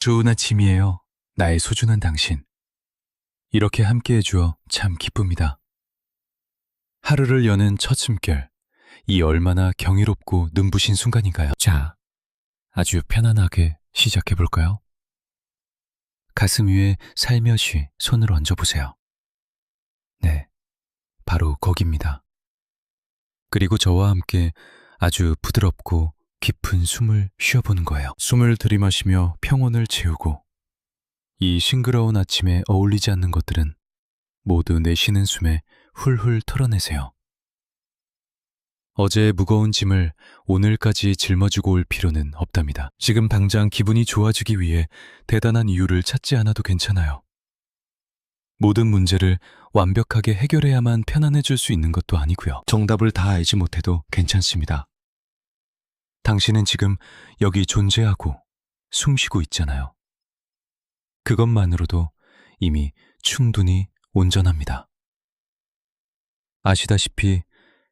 좋은 아침이에요. 나의 소중한 당신. 이렇게 함께 해주어 참 기쁩니다. 하루를 여는 첫 숨결. 이 얼마나 경이롭고 눈부신 순간인가요? 자, 아주 편안하게 시작해볼까요? 가슴 위에 살며시 손을 얹어보세요. 네, 바로 거기입니다. 그리고 저와 함께 아주 부드럽고 깊은 숨을 쉬어보는 거예요. 숨을 들이마시며 평온을 채우고 이 싱그러운 아침에 어울리지 않는 것들은 모두 내쉬는 숨에 훌훌 털어내세요. 어제의 무거운 짐을 오늘까지 짊어지고 올 필요는 없답니다. 지금 당장 기분이 좋아지기 위해 대단한 이유를 찾지 않아도 괜찮아요. 모든 문제를 완벽하게 해결해야만 편안해질 수 있는 것도 아니고요. 정답을 다 알지 못해도 괜찮습니다. 당신은 지금 여기 존재하고 숨쉬고 있잖아요. 그것만으로도 이미 충분히 온전합니다. 아시다시피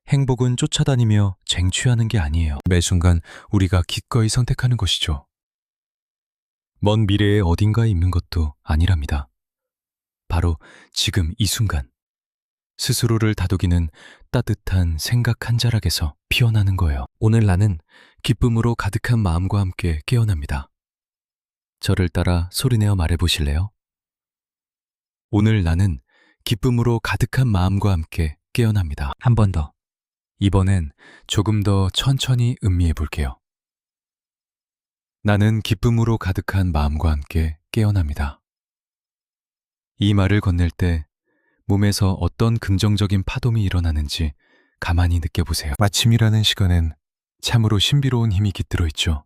행복은 쫓아다니며 쟁취하는 게 아니에요. 매 순간 우리가 기꺼이 선택하는 것이죠. 먼 미래의 어딘가에 있는 것도 아니랍니다. 바로 지금 이 순간 스스로를 다독이는 따뜻한 생각 한 자락에서 피어나는 거예요. 오늘 나는 기쁨으로 가득한 마음과 함께 깨어납니다. 저를 따라 소리내어 말해보실래요? 오늘 나는 기쁨으로 가득한 마음과 함께 깨어납니다. 한 번 더. 이번엔 조금 더 천천히 음미해 볼게요. 나는 기쁨으로 가득한 마음과 함께 깨어납니다. 이 말을 건넬 때 몸에서 어떤 긍정적인 파동이 일어나는지 가만히 느껴보세요. 아침이라는 시간엔 참으로 신비로운 힘이 깃들어 있죠.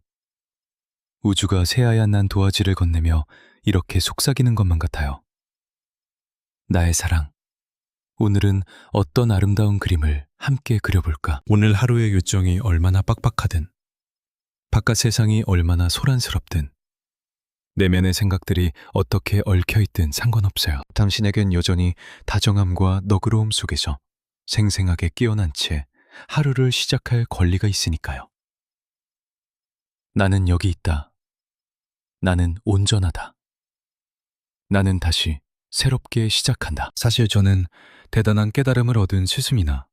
우주가 새하얀 난 도화지를 건네며 이렇게 속삭이는 것만 같아요. 나의 사랑, 오늘은 어떤 아름다운 그림을 함께 그려볼까? 오늘 하루의 요정이 얼마나 빡빡하든, 바깥 세상이 얼마나 소란스럽든, 내면의 생각들이 어떻게 얽혀있든 상관없어요. 당신에겐 여전히 다정함과 너그러움 속에서 생생하게 끼어난 채 하루를 시작할 권리가 있으니까요. 나는 여기 있다. 나는 온전하다. 나는 다시 새롭게 시작한다. 사실 저는 대단한 깨달음을 얻은 스승이나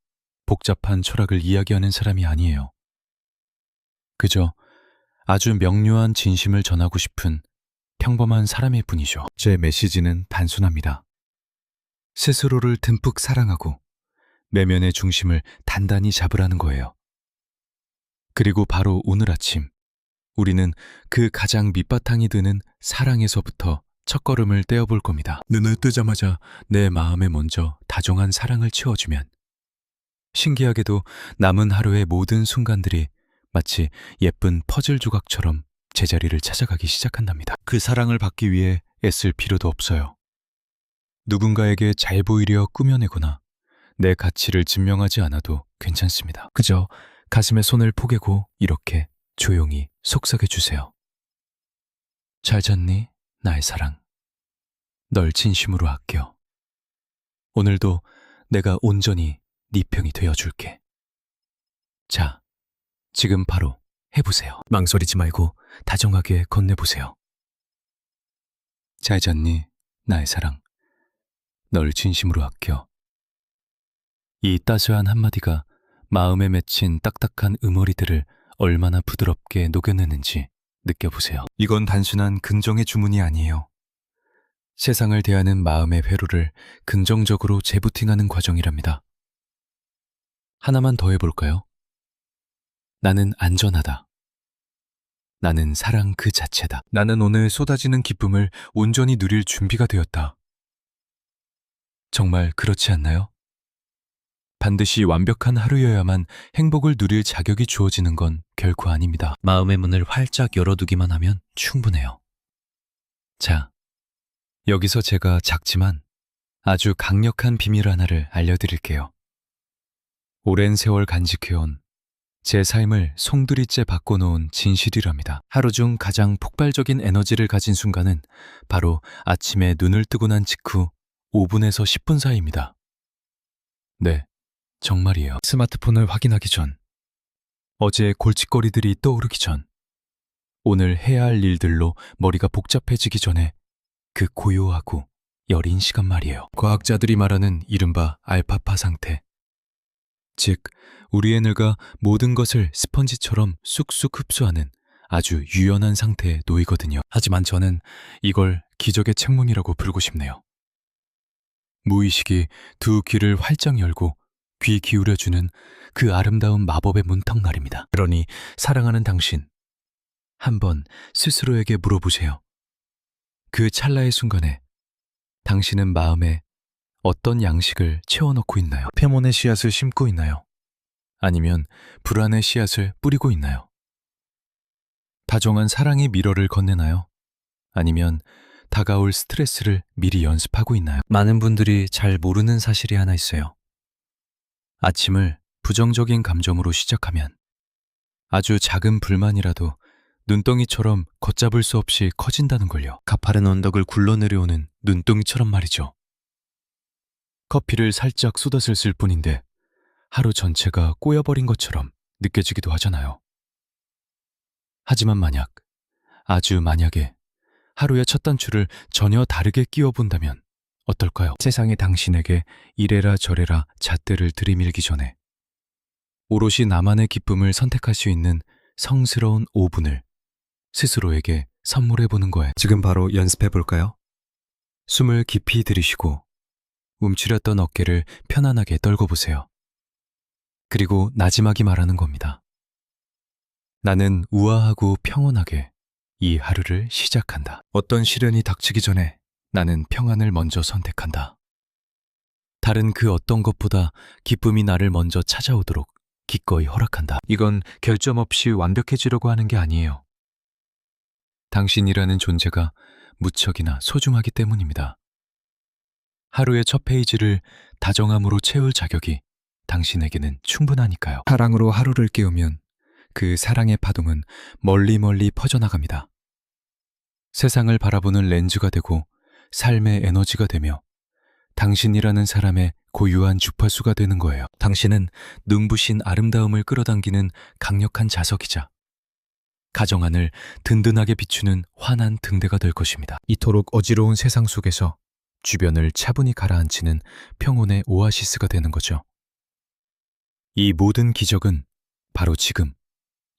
복잡한 철학을 이야기하는 사람이 아니에요. 그저 아주 명료한 진심을 전하고 싶은 평범한 사람일 뿐이죠. 제 메시지는 단순합니다. 스스로를 듬뿍 사랑하고 내면의 중심을 단단히 잡으라는 거예요. 그리고 바로 오늘 아침 우리는 그 가장 밑바탕이 드는 사랑에서부터 첫걸음을 떼어볼 겁니다. 눈을 뜨자마자 내 마음에 먼저 다정한 사랑을 채워주면 신기하게도 남은 하루의 모든 순간들이 마치 예쁜 퍼즐 조각처럼 제자리를 찾아가기 시작한답니다. 그 사랑을 받기 위해 애쓸 필요도 없어요. 누군가에게 잘 보이려 꾸며내거나 내 가치를 증명하지 않아도 괜찮습니다. 그저 가슴에 손을 포개고 이렇게 조용히 속삭여주세요. 잘 잤니, 나의 사랑. 널 진심으로 아껴. 오늘도 내가 온전히 네 편이 되어줄게. 자, 지금 바로 해보세요. 망설이지 말고 다정하게 건네보세요. 잘 잤니, 나의 사랑. 널 진심으로 아껴. 이 따스한 한마디가 마음에 맺힌 딱딱한 응어리들을 얼마나 부드럽게 녹여내는지 느껴보세요. 이건 단순한 긍정의 주문이 아니에요. 세상을 대하는 마음의 회로를 긍정적으로 재부팅하는 과정이랍니다. 하나만 더 해볼까요? 나는 안전하다. 나는 사랑 그 자체다. 나는 오늘 쏟아지는 기쁨을 온전히 누릴 준비가 되었다. 정말 그렇지 않나요? 반드시 완벽한 하루여야만 행복을 누릴 자격이 주어지는 건 결코 아닙니다. 마음의 문을 활짝 열어두기만 하면 충분해요. 자, 여기서 제가 작지만 아주 강력한 비밀 하나를 알려드릴게요. 오랜 세월 간직해온 제 삶을 송두리째 바꿔놓은 진실이랍니다. 하루 중 가장 폭발적인 에너지를 가진 순간은 바로 아침에 눈을 뜨고 난 직후 5분에서 10분 사이입니다. 네, 정말이에요. 스마트폰을 확인하기 전, 어제의 골칫거리들이 떠오르기 전, 오늘 해야 할 일들로 머리가 복잡해지기 전에 그 고요하고 여린 시간 말이에요. 과학자들이 말하는 이른바 알파파 상태. 즉, 우리의 뇌가 모든 것을 스펀지처럼 쑥쑥 흡수하는 아주 유연한 상태에 놓이거든요. 하지만 저는 이걸 기적의 창문이라고 부르고 싶네요. 무의식이 두 귀를 활짝 열고 귀 기울여주는 그 아름다운 마법의 문턱 말입니다. 그러니 사랑하는 당신, 한번 스스로에게 물어보세요. 그 찰나의 순간에 당신은 마음에 어떤 양식을 채워넣고 있나요? 페몬의 씨앗을 심고 있나요? 아니면 불안의 씨앗을 뿌리고 있나요? 다정한 사랑의 미러를 건네나요? 아니면 다가올 스트레스를 미리 연습하고 있나요? 많은 분들이 잘 모르는 사실이 하나 있어요. 아침을 부정적인 감정으로 시작하면 아주 작은 불만이라도 눈덩이처럼 걷잡을 수 없이 커진다는 걸요. 가파른 언덕을 굴러내려오는 눈덩이처럼 말이죠. 커피를 살짝 쏟았을 뿐인데 하루 전체가 꼬여버린 것처럼 느껴지기도 하잖아요. 하지만 만약, 아주 만약에 하루의 첫 단추를 전혀 다르게 끼워본다면 어떨까요? 세상이 당신에게 이래라 저래라 잣대를 들이밀기 전에 오롯이 나만의 기쁨을 선택할 수 있는 성스러운 5분을 스스로에게 선물해보는 거예요. 지금 바로 연습해볼까요? 숨을 깊이 들이쉬고 움츠렸던 어깨를 편안하게 떨궈보세요. 그리고 나지막이 말하는 겁니다. 나는 우아하고 평온하게 이 하루를 시작한다. 어떤 시련이 닥치기 전에 나는 평안을 먼저 선택한다. 다른 그 어떤 것보다 기쁨이 나를 먼저 찾아오도록 기꺼이 허락한다. 이건 결점 없이 완벽해지려고 하는 게 아니에요. 당신이라는 존재가 무척이나 소중하기 때문입니다. 하루의 첫 페이지를 다정함으로 채울 자격이 당신에게는 충분하니까요. 사랑으로 하루를 깨우면 그 사랑의 파동은 멀리 퍼져나갑니다. 세상을 바라보는 렌즈가 되고 삶의 에너지가 되며 당신이라는 사람의 고유한 주파수가 되는 거예요. 당신은 눈부신 아름다움을 끌어당기는 강력한 자석이자 가정안을 든든하게 비추는 환한 등대가 될 것입니다. 이토록 어지러운 세상 속에서 주변을 차분히 가라앉히는 평온의 오아시스가 되는 거죠. 이 모든 기적은 바로 지금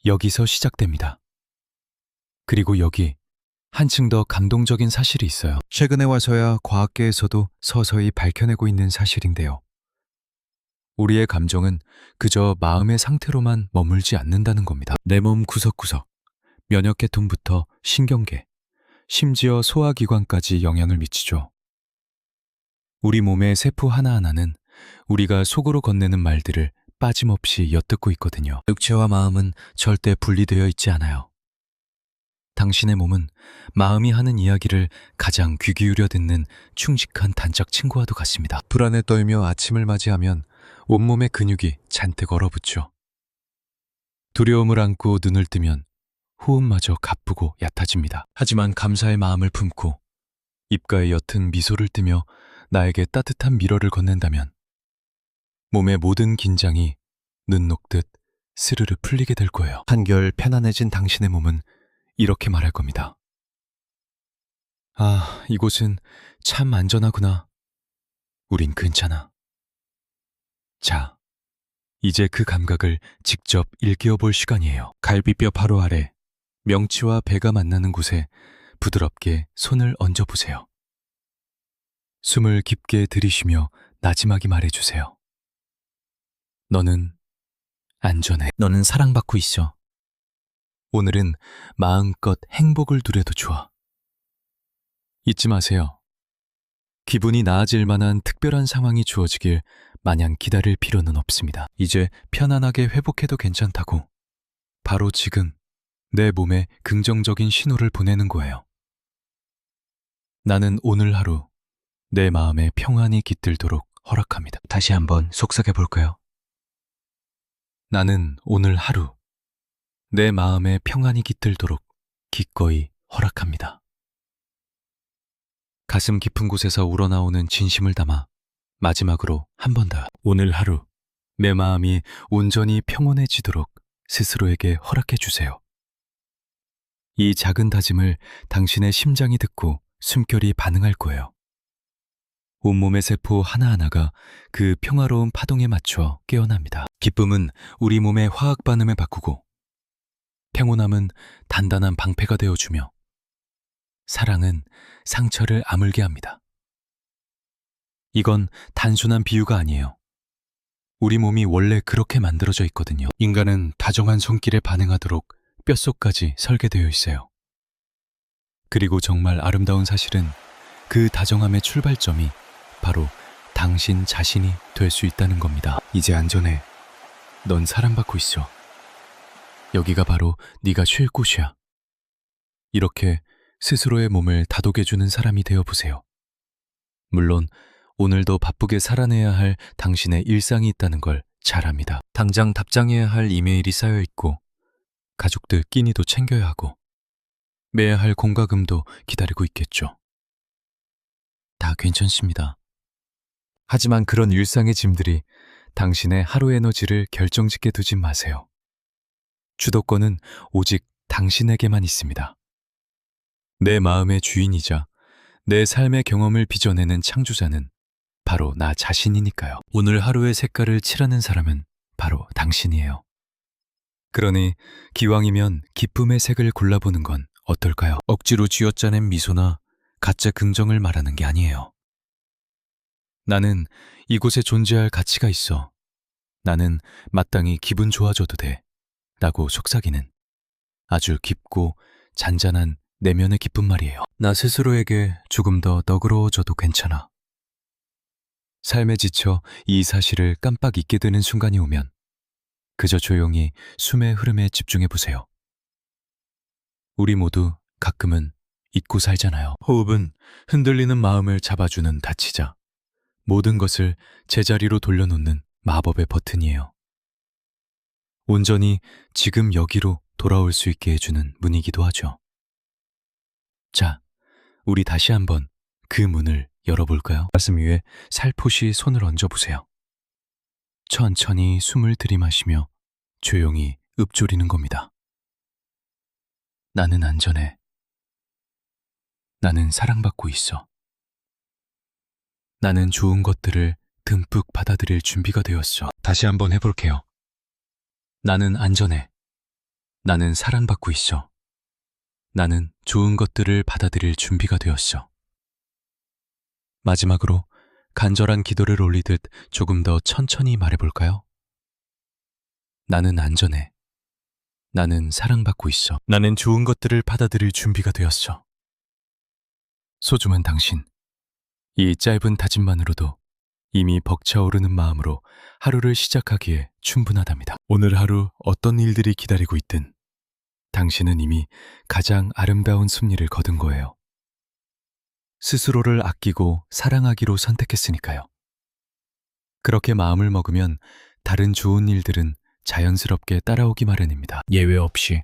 여기서 시작됩니다. 그리고 여기 한층 더 감동적인 사실이 있어요. 최근에 와서야 과학계에서도 서서히 밝혀내고 있는 사실인데요. 우리의 감정은 그저 마음의 상태로만 머물지 않는다는 겁니다. 내 몸 구석구석, 면역계통부터 신경계, 심지어 소화기관까지 영향을 미치죠. 우리 몸의 세포 하나하나는 우리가 속으로 건네는 말들을 빠짐없이 엿듣고 있거든요. 육체와 마음은 절대 분리되어 있지 않아요. 당신의 몸은 마음이 하는 이야기를 가장 귀 기울여 듣는 충직한 단짝 친구와도 같습니다. 불안에 떨며 아침을 맞이하면 온몸의 근육이 잔뜩 얼어붙죠. 두려움을 안고 눈을 뜨면 호흡마저 가쁘고 얕아집니다. 하지만 감사의 마음을 품고 입가에 옅은 미소를 띠며 나에게 따뜻한 미러를 건넨다면 몸의 모든 긴장이 눈 녹듯 스르르 풀리게 될 거예요. 한결 편안해진 당신의 몸은 이렇게 말할 겁니다. 아, 이곳은 참 안전하구나. 우린 괜찮아. 자, 이제 그 감각을 직접 일깨워 볼 시간이에요. 갈비뼈 바로 아래, 명치와 배가 만나는 곳에 부드럽게 손을 얹어보세요. 숨을 깊게 들이쉬며 나지막이 말해주세요. 너는 안전해. 너는 사랑받고 있어. 오늘은 마음껏 행복을 누려도 좋아. 잊지 마세요. 기분이 나아질 만한 특별한 상황이 주어지길 마냥 기다릴 필요는 없습니다. 이제 편안하게 회복해도 괜찮다고 바로 지금 내 몸에 긍정적인 신호를 보내는 거예요. 나는 오늘 하루 내 마음에 평안이 깃들도록 허락합니다. 다시 한번 속삭여 볼까요? 나는 오늘 하루 내 마음에 평안이 깃들도록 기꺼이 허락합니다. 가슴 깊은 곳에서 우러나오는 진심을 담아 마지막으로 한 번 더. 오늘 하루 내 마음이 온전히 평온해지도록 스스로에게 허락해 주세요. 이 작은 다짐을 당신의 심장이 듣고 숨결이 반응할 거예요. 온몸의 세포 하나하나가 그 평화로운 파동에 맞춰 깨어납니다. 기쁨은 우리 몸의 화학 반응을 바꾸고, 평온함은 단단한 방패가 되어주며, 사랑은 상처를 아물게 합니다. 이건 단순한 비유가 아니에요. 우리 몸이 원래 그렇게 만들어져 있거든요. 인간은 다정한 손길에 반응하도록 뼛속까지 설계되어 있어요. 그리고 정말 아름다운 사실은 그 다정함의 출발점이 바로 당신 자신이 될 수 있다는 겁니다. 이제 안전해. 넌 사랑받고 있어. 여기가 바로 네가 쉴 곳이야. 이렇게 스스로의 몸을 다독여주는 사람이 되어보세요. 물론 오늘도 바쁘게 살아내야 할 당신의 일상이 있다는 걸 잘 압니다. 당장 답장해야 할 이메일이 쌓여있고, 가족들 끼니도 챙겨야 하고, 매야 할 공과금도 기다리고 있겠죠. 다 괜찮습니다. 하지만 그런 일상의 짐들이 당신의 하루 에너지를 결정짓게 두진 마세요. 주도권은 오직 당신에게만 있습니다. 내 마음의 주인이자 내 삶의 경험을 빚어내는 창조자는 바로 나 자신이니까요. 오늘 하루의 색깔을 칠하는 사람은 바로 당신이에요. 그러니 기왕이면 기쁨의 색을 골라보는 건 어떨까요? 억지로 쥐어짜낸 미소나 가짜 긍정을 말하는 게 아니에요. 나는 이곳에 존재할 가치가 있어. 나는 마땅히 기분 좋아져도 돼. 라고 속삭이는 아주 깊고 잔잔한 내면의 기쁜 말이에요. 나 스스로에게 조금 더 너그러워져도 괜찮아. 삶에 지쳐 이 사실을 깜빡 잊게 되는 순간이 오면 그저 조용히 숨의 흐름에 집중해 보세요. 우리 모두 가끔은 잊고 살잖아요. 호흡은 흔들리는 마음을 잡아주는 다치자. 모든 것을 제자리로 돌려놓는 마법의 버튼이에요. 온전히 지금 여기로 돌아올 수 있게 해주는 문이기도 하죠. 자, 우리 다시 한번 그 문을 열어볼까요? 가슴 위에 살포시 손을 얹어보세요. 천천히 숨을 들이마시며 조용히 읊조리는 겁니다. 나는 안전해. 나는 사랑받고 있어. 나는 좋은 것들을 듬뿍 받아들일 준비가 되었어. 다시 한번 해볼게요. 나는 안전해. 나는 사랑받고 있어. 나는 좋은 것들을 받아들일 준비가 되었어. 마지막으로 간절한 기도를 올리듯 조금 더 천천히 말해볼까요? 나는 안전해. 나는 사랑받고 있어. 나는 좋은 것들을 받아들일 준비가 되었어. 소중한 당신, 이 짧은 다짐만으로도 이미 벅차오르는 마음으로 하루를 시작하기에 충분하답니다. 오늘 하루 어떤 일들이 기다리고 있든 당신은 이미 가장 아름다운 승리를 거둔 거예요. 스스로를 아끼고 사랑하기로 선택했으니까요. 그렇게 마음을 먹으면 다른 좋은 일들은 자연스럽게 따라오기 마련입니다. 예외 없이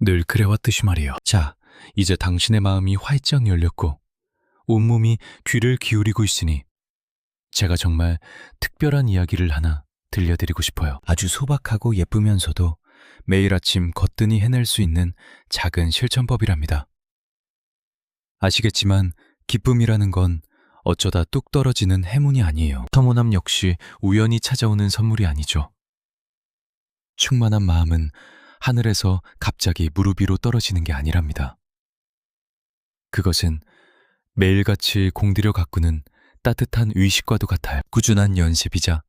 늘 그래왔듯이 말이에요. 자, 이제 당신의 마음이 활짝 열렸고 온몸이 귀를 기울이고 있으니 제가 정말 특별한 이야기를 하나 들려드리고 싶어요. 아주 소박하고 예쁘면서도 매일 아침 거뜬히 해낼 수 있는 작은 실천법이랍니다. 아시겠지만 기쁨이라는 건 어쩌다 뚝 떨어지는 행운이 아니에요. 평온함 역시 우연히 찾아오는 선물이 아니죠. 충만한 마음은 하늘에서 갑자기 무릎 위로 떨어지는 게 아니랍니다. 그것은 매일같이 공들여 가꾸는 따뜻한 의식과도 같아요. 꾸준한 연습이자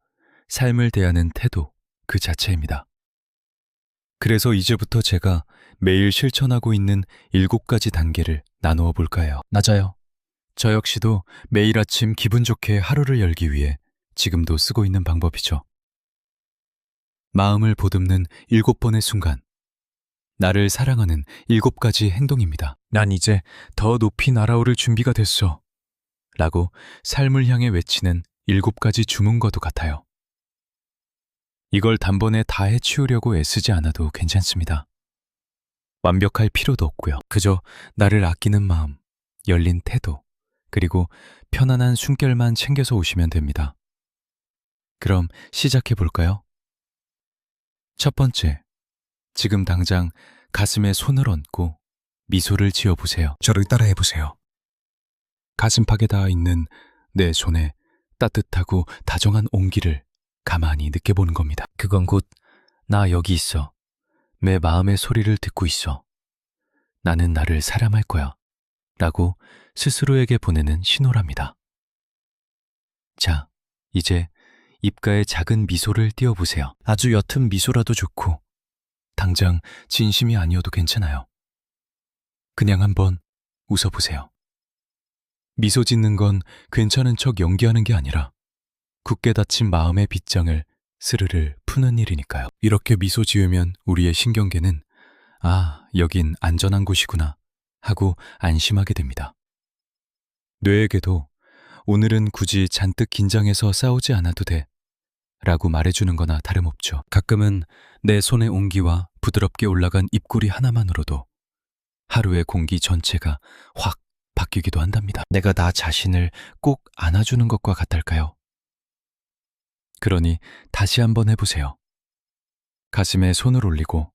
삶을 대하는 태도 그 자체입니다. 그래서 이제부터 제가 매일 실천하고 있는 7가지 단계를 나누어 볼까 해요. 맞아요. 저 역시도 매일 아침 기분 좋게 하루를 열기 위해 지금도 쓰고 있는 방법이죠. 마음을 보듬는 7번의 순간, 나를 사랑하는 7가지 행동입니다. 난 이제 더 높이 날아오를 준비가 됐어. 라고 삶을 향해 외치는 7가지 주문과도 같아요. 이걸 단번에 다 해치우려고 애쓰지 않아도 괜찮습니다. 완벽할 필요도 없고요. 그저 나를 아끼는 마음, 열린 태도, 그리고 편안한 숨결만 챙겨서 오시면 됩니다. 그럼 시작해 볼까요? 첫 번째, 지금 당장 가슴에 손을 얹고 미소를 지어보세요. 저를 따라해보세요. 가슴팍에 닿아 있는 내 손에 따뜻하고 다정한 온기를 가만히 느껴보는 겁니다. 그건 곧 나 여기 있어. 내 마음의 소리를 듣고 있어. 나는 나를 사랑할 거야. 라고 스스로에게 보내는 신호랍니다. 자, 이제 입가에 작은 미소를 띄워보세요. 아주 옅은 미소라도 좋고, 당장 진심이 아니어도 괜찮아요. 그냥 한번 웃어보세요. 미소 짓는 건 괜찮은 척 연기하는 게 아니라 굳게 닫힌 마음의 빗장을 스르르 푸는 일이니까요. 이렇게 미소 지으면 우리의 신경계는 아, 여긴 안전한 곳이구나 하고 안심하게 됩니다. 뇌에게도 오늘은 굳이 잔뜩 긴장해서 싸우지 않아도 돼 라고 말해주는 거나 다름없죠. 가끔은 내 손의 온기와 부드럽게 올라간 입꼬리 하나만으로도 하루의 공기 전체가 확 바뀌기도 한답니다. 내가 나 자신을 꼭 안아주는 것과 같달까요? 그러니 다시 한번 해보세요. 가슴에 손을 올리고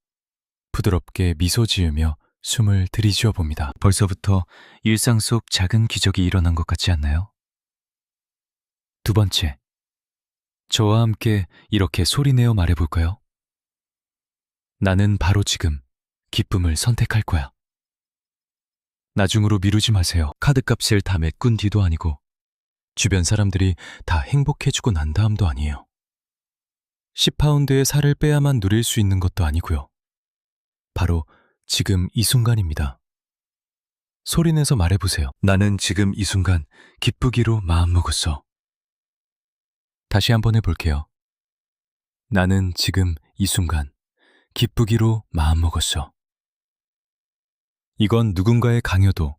부드럽게 미소 지으며 숨을 들이쉬어 봅니다. 벌써부터 일상 속 작은 기적이 일어난 것 같지 않나요? 두 번째, 저와 함께 이렇게 소리내어 말해볼까요? 나는 바로 지금 기쁨을 선택할 거야. 나중으로 미루지 마세요. 카드값을 다 메꾼 뒤도 아니고 주변 사람들이 다 행복해지고 난 다음도 아니에요. 10파운드의 살을 빼야만 누릴 수 있는 것도 아니고요. 바로 지금 이 순간입니다. 소리내서 말해보세요. 나는 지금 이 순간 기쁘기로 마음먹었어. 다시 한번 해볼게요. 나는 지금 이 순간 기쁘기로 마음먹었어. 이건 누군가의 강요도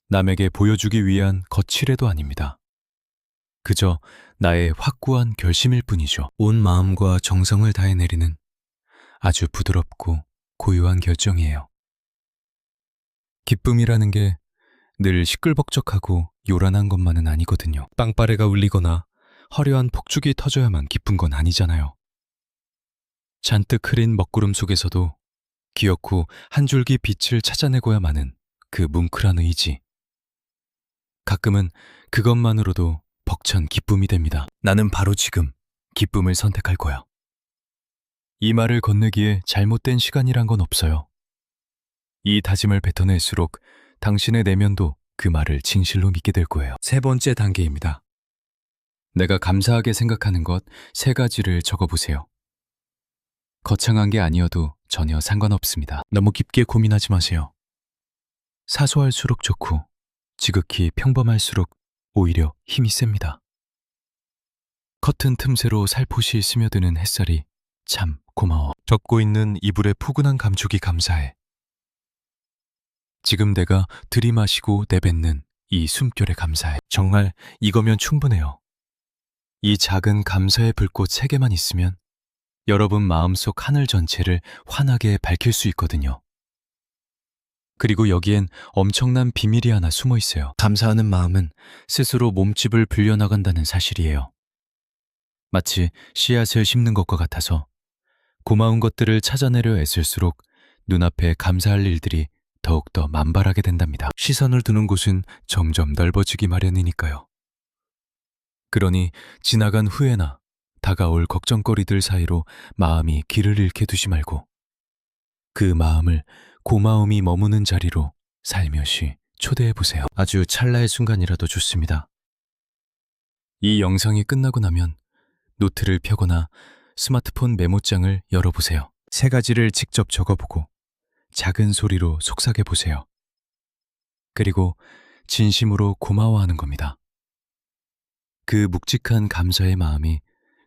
남에게 보여주기 위한 거칠애도 아닙니다. 그저 나의 확고한 결심일 뿐이죠. 온 마음과 정성을 다해 내리는 아주 부드럽고 고요한 결정이에요. 기쁨이라는 게 늘 시끌벅적하고 요란한 것만은 아니거든요. 빵빠레가 울리거나 화려한 폭죽이 터져야만 기쁜 건 아니잖아요. 잔뜩 흐린 먹구름 속에서도 기어코 한 줄기 빛을 찾아내고야마는 그 뭉클한 의지. 가끔은 그것만으로도 벅찬 기쁨이 됩니다. 나는 바로 지금 기쁨을 선택할 거야. 이 말을 건네기에 잘못된 시간이란 건 없어요. 이 다짐을 뱉어낼수록 당신의 내면도 그 말을 진실로 믿게 될 거예요. 세 번째 단계입니다. 내가 감사하게 생각하는 것 3가지를 적어보세요. 거창한 게 아니어도 전혀 상관없습니다. 너무 깊게 고민하지 마세요. 사소할수록 좋고 지극히 평범할수록 오히려 힘이 셉니다. 커튼 틈새로 살포시 스며드는 햇살이 참 고마워. 젖고 있는 이불의 포근한 감촉이 감사해. 지금 내가 들이마시고 내뱉는 이 숨결에 감사해. 정말 이거면 충분해요. 이 작은 감사의 불꽃 3개만 있으면 여러분 마음속 하늘 전체를 환하게 밝힐 수 있거든요. 그리고 여기엔 엄청난 비밀이 하나 숨어 있어요. 감사하는 마음은 스스로 몸집을 불려나간다는 사실이에요. 마치 씨앗을 심는 것과 같아서 고마운 것들을 찾아내려 애쓸수록 눈앞에 감사할 일들이 더욱더 만발하게 된답니다. 시선을 두는 곳은 점점 넓어지기 마련이니까요. 그러니 지나간 후에나 다가올 걱정거리들 사이로 마음이 길을 잃게 두지 말고 그 마음을 고마움이 머무는 자리로 살며시 초대해보세요. 아주 찰나의 순간이라도 좋습니다. 이 영상이 끝나고 나면 노트를 펴거나 스마트폰 메모장을 열어보세요. 3가지를 직접 적어보고 작은 소리로 속삭여보세요. 그리고 진심으로 고마워하는 겁니다. 그 묵직한 감사의 마음이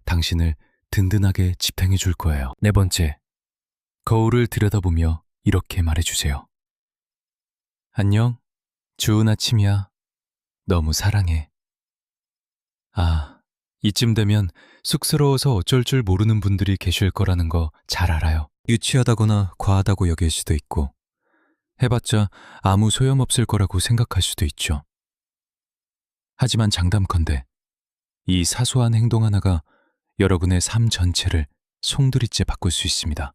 당신을 든든하게 지탱해 줄 거예요. 4번째, 거울을 들여다보며 이렇게 말해주세요. 안녕, 좋은 아침이야. 너무 사랑해. 아, 이쯤 되면 쑥스러워서 어쩔 줄 모르는 분들이 계실 거라는 거 잘 알아요. 유치하다거나 과하다고 여길 수도 있고 해봤자 아무 소용없을 거라고 생각할 수도 있죠. 하지만 장담컨대 이 사소한 행동 하나가 여러분의 삶 전체를 송두리째 바꿀 수 있습니다.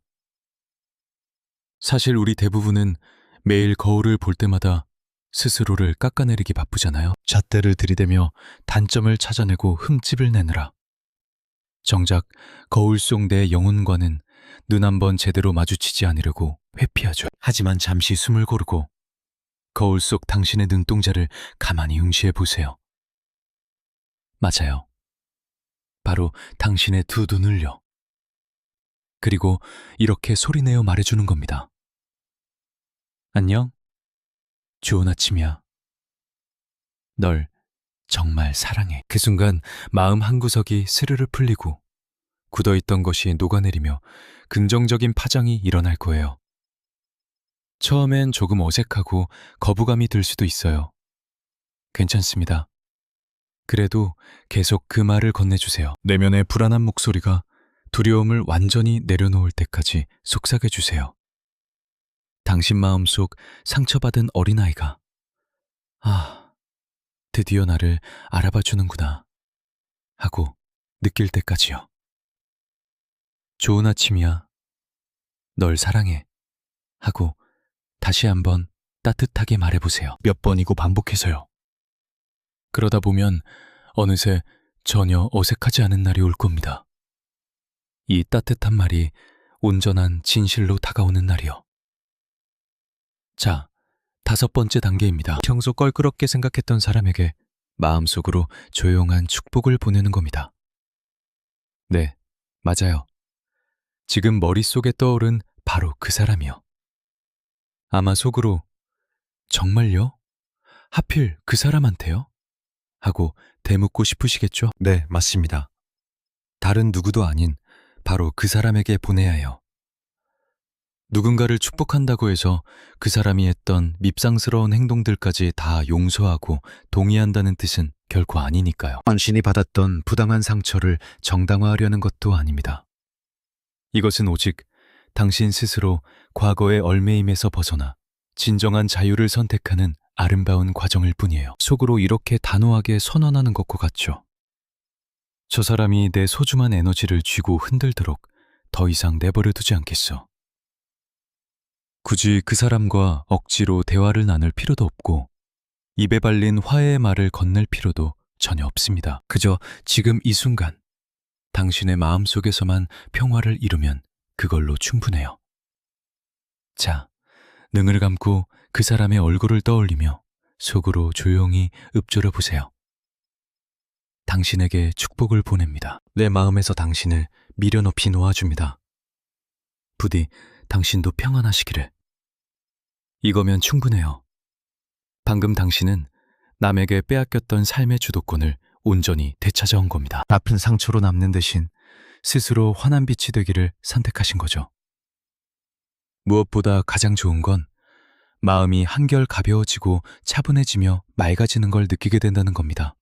사실 우리 대부분은 매일 거울을 볼 때마다 스스로를 깎아내리기 바쁘잖아요. 잣대를 들이대며 단점을 찾아내고 흠집을 내느라. 정작 거울 속 내 영혼과는 눈 한번 제대로 마주치지 않으려고 회피하죠. 하지만 잠시 숨을 고르고 거울 속 당신의 눈동자를 가만히 응시해 보세요. 맞아요. 바로 당신의 두 눈을요. 그리고 이렇게 소리내어 말해주는 겁니다. 안녕? 좋은 아침이야. 널 정말 사랑해. 그 순간 마음 한구석이 스르르 풀리고 굳어있던 것이 녹아내리며 긍정적인 파장이 일어날 거예요. 처음엔 조금 어색하고 거부감이 들 수도 있어요. 괜찮습니다. 그래도 계속 그 말을 건네주세요. 내면의 불안한 목소리가 두려움을 완전히 내려놓을 때까지 속삭여주세요. 당신 마음속 상처받은 어린아이가 드디어 나를 알아봐 주는구나 하고 느낄 때까지요. 좋은 아침이야. 널 사랑해 하고 다시 한번 따뜻하게 말해보세요. 몇 번이고 반복해서요. 그러다 보면 어느새 전혀 어색하지 않은 날이 올 겁니다. 이 따뜻한 말이 온전한 진실로 다가오는 날이요. 자, 5번째 단계입니다. 평소 껄끄럽게 생각했던 사람에게 마음속으로 조용한 축복을 보내는 겁니다. 네, 맞아요. 지금 머릿속에 떠오른 바로 그 사람이요. 아마 속으로 정말요? 하필 그 사람한테요? 하고 되묻고 싶으시겠죠? 네, 맞습니다. 다른 누구도 아닌 바로 그 사람에게 보내야 해요. 누군가를 축복한다고 해서 그 사람이 했던 밉상스러운 행동들까지 다 용서하고 동의한다는 뜻은 결코 아니니까요. 당신이 받았던 부당한 상처를 정당화하려는 것도 아닙니다. 이것은 오직 당신 스스로 과거의 얽매임에서 벗어나 진정한 자유를 선택하는 아름다운 과정일 뿐이에요. 속으로 이렇게 단호하게 선언하는 것과 같죠. 저 사람이 내 소중한 에너지를 쥐고 흔들도록 더 이상 내버려 두지 않겠어. 굳이 그 사람과 억지로 대화를 나눌 필요도 없고 입에 발린 화해의 말을 건넬 필요도 전혀 없습니다. 그저 지금 이 순간 당신의 마음속에서만 평화를 이루면 그걸로 충분해요. 자, 눈을 감고 그 사람의 얼굴을 떠올리며 속으로 조용히 읊조려 보세요. 당신에게 축복을 보냅니다. 내 마음에서 당신을 미려높이 놓아줍니다. 부디 당신도 평안하시기를. 이거면 충분해요. 방금 당신은 남에게 빼앗겼던 삶의 주도권을 온전히 되찾아온 겁니다. 아픈 상처로 남는 대신 스스로 환한 빛이 되기를 선택하신 거죠. 무엇보다 가장 좋은 건 마음이 한결 가벼워지고 차분해지며 맑아지는 걸 느끼게 된다는 겁니다.